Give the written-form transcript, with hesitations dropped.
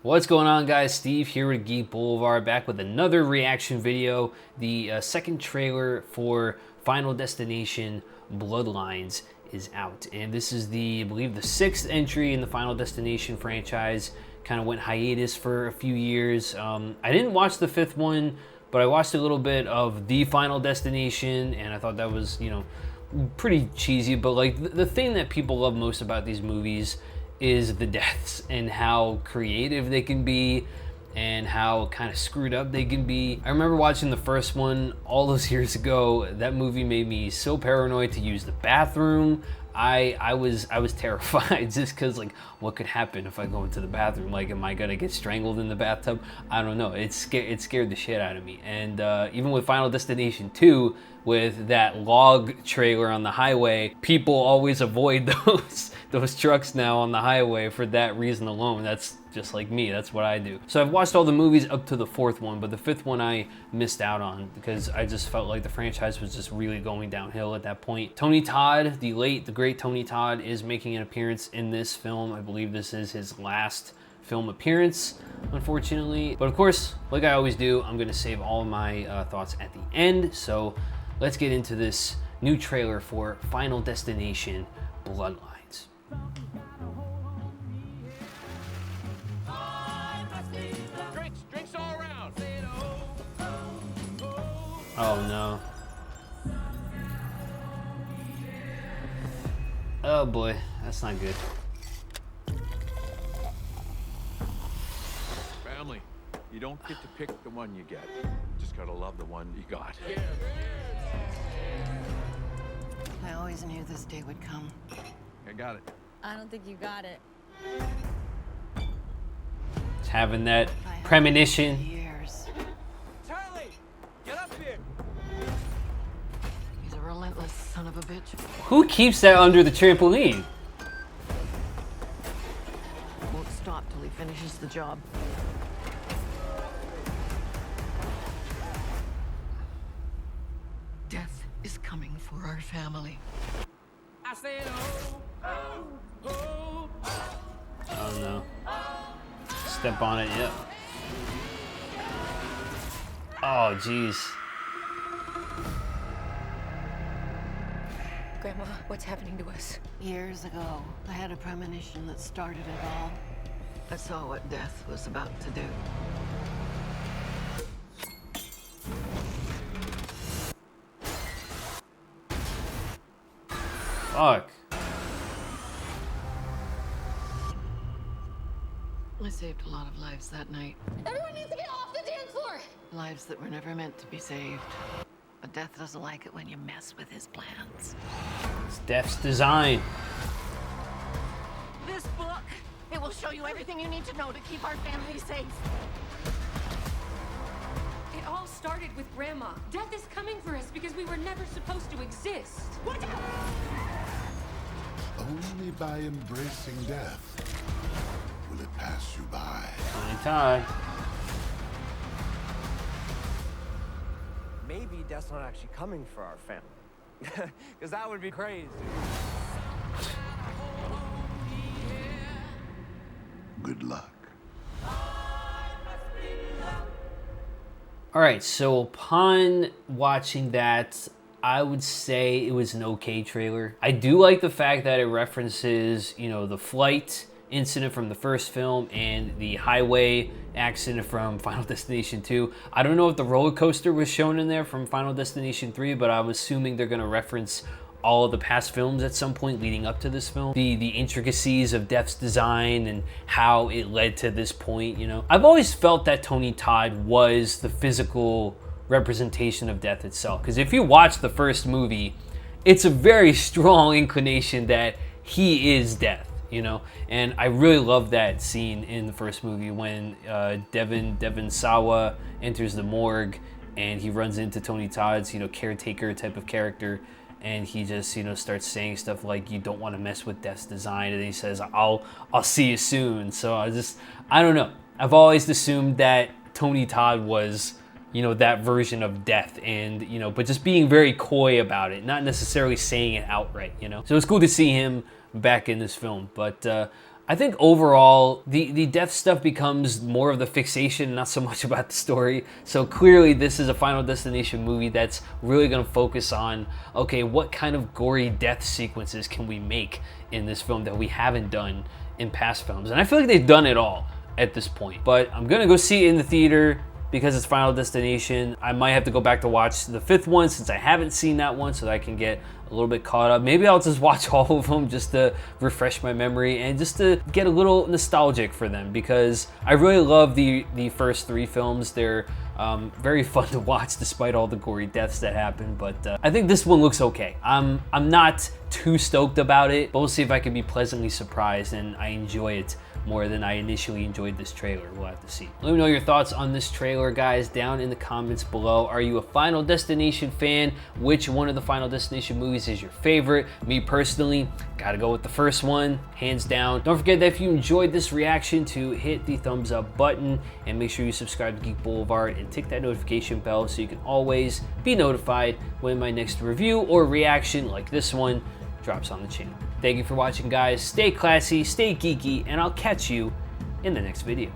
What's going on, guys? Steve here with Geek Boulevard, back with another reaction video. The second trailer for Final Destination Bloodlines is out, and this is I believe the 6th entry in the Final Destination franchise. Kind of went hiatus for a few years. I didn't watch the 5th one, but I watched a little bit of the Final Destination, and I thought that was, pretty cheesy. But like the thing that people love most about these movies is the deaths and how creative they can be and how kind of screwed up they can be. I remember watching the first one all those years ago. That movie made me so paranoid to use the bathroom. I was terrified just because, like, what could happen if I go into the bathroom? Like, am I gonna get strangled in the bathtub? I don't know. It scared the shit out of me. And even with Final Destination 2, with that log trailer on the highway, people always avoid those trucks now on the highway for that reason alone. That's just like me. That's what I do. So I've watched all the movies up to the 4th one, but the 5th one I missed out on because I just felt like the franchise was just really going downhill at that point. Tony Todd, the great Tony Todd, is making an appearance in this film. I believe this is his last film appearance, unfortunately. But of course, like I always do, I'm gonna save all of my thoughts at the end. So let's get into this new trailer for Final Destination Bloodlines. Drinks all around. Oh no. Oh boy, that's not good. Family, you don't get to pick the one you get. Just gotta love the one you got. I always knew this day would come. I got it. I don't think you got it. It's having that premonition. Years. Charlie, get up here. He's a relentless son of a bitch. Who keeps that under the trampoline? Won't stop till he finishes the job. Death is coming for our family. I said, oh. Oh no. Step on it, yep. Oh jeez. Grandma, what's happening to us? Years ago, I had a premonition that started it all. I saw what death was about to do. Fuck. I saved a lot of lives that night. Everyone needs to get off the dance floor! Lives that were never meant to be saved. But Death doesn't like it when you mess with his plans. It's Death's design. This book, it will show you everything you need to know to keep our family safe. It all started with Grandma. Death is coming for us because we were never supposed to exist. Watch out! Only by embracing death will it pass you by. Tony Todd. Maybe Death's not actually coming for our family. Because that would be crazy. Good luck. All right, so upon watching that, I would say it was an okay trailer. I do like the fact that it references, the flight incident from the first film and the highway accident from Final Destination 2. I don't know if the roller coaster was shown in there from Final Destination 3, but I'm assuming they're gonna reference all of the past films at some point leading up to this film. The intricacies of Death's design and how it led to this point, I've always felt that Tony Todd was the physical representation of Death itself. Because if you watch the first movie, it's a very strong inclination that he is Death, And I really love that scene in the first movie when Devon Sawa enters the morgue and he runs into Tony Todd's, caretaker type of character. And he just, starts saying stuff like, "You don't want to mess with Death's design." And he says, I'll see you soon. So I don't know. I've always assumed that Tony Todd was, that version of Death, and, but just being very coy about it, not necessarily saying it outright, So it's cool to see him back in this film. But I think overall, the death stuff becomes more of the fixation, not so much about the story. So clearly this is a Final Destination movie that's really gonna focus on, okay, what kind of gory death sequences can we make in this film that we haven't done in past films? And I feel like they've done it all at this point. But I'm gonna go see it in the theater because it's Final Destination. I might have to go back to watch the 5th one since I haven't seen that one, so that I can get a little bit caught up. Maybe I'll just watch all of them just to refresh my memory and just to get a little nostalgic for them, because I really love the first 3 films. They're very fun to watch despite all the gory deaths that happen, but I think this one looks okay. I'm not too stoked about it, but we'll see if I can be pleasantly surprised and I enjoy it more than I initially enjoyed this trailer. We'll have to see. Let me know your thoughts on this trailer, guys, down in the comments below. Are you a Final Destination fan? Which one of the Final Destination movies is your favorite? Me personally, gotta go with the first one, hands down. Don't forget that if you enjoyed this reaction, to hit the thumbs up button and make sure you subscribe to Geek Boulevard and tick that notification bell so you can always be notified when my next review or reaction like this one drops on the channel. Thank you for watching, guys. Stay classy, stay geeky, and I'll catch you in the next video.